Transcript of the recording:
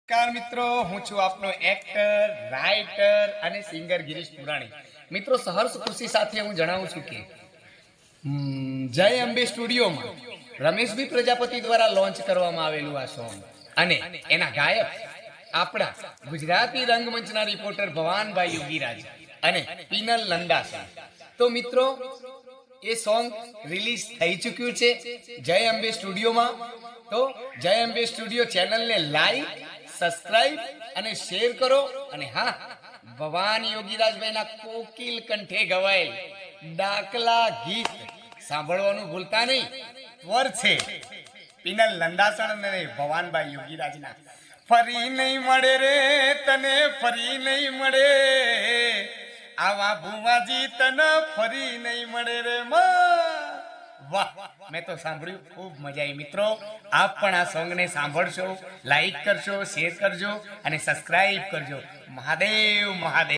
નમસ્કાર મિત્રો, હું છું આપનો એક્ટર, રાઇટર અને સિંગર ગિરીશ પુરાણી. મિત્રો, સહર્ષ ખુશી સાથે હું જણાવું છું કે જય અંબે સ્ટુડિયોમાં રમેશભાઈ પ્રજાપતિ દ્વારા લોન્ચ કરવામાં આવેલું આ સોંગ અને એના ગાયક આપણા ગુજરાતી રંગમંચના રિપોર્ટર ભવાનભાઈ યોગીરાજ અને પીનલ નંદા. તો મિત્રો, એ સોંગ રિલીઝ થઈ ચૂક્યું છે જય અંબે સ્ટુડિયોમાં. તો જય અંબે સ્ટુડિયો ચેનલને લાઈક, સબસ્ક્રાઇબ અને શેર કરો. અને હા, ભવાન યોગીરાજભાઈના કોકિલ કંઠે ગવાયેલ ડાકલા ગીત સાંભળવાનું ભૂલતા નહીં. સ્વર છે પીનલ નંદાસણ અને ભવાનભાઈ યોગીરાજના. ફરી નહીં મળે રે તને, ફરી નહીં મળે આવા ભુવાજી તને, ફરી નહીં મળે રે વાહ, મેં તો સાંભળ્યું, ખૂબ મજા આવી. મિત્રો, આપ પણ આ સોંગને સાંભળશો, લાઈક કરશો, શેર કરજો અને સબસ્ક્રાઇબ કરજો. મહાદેવ મહાદેવ.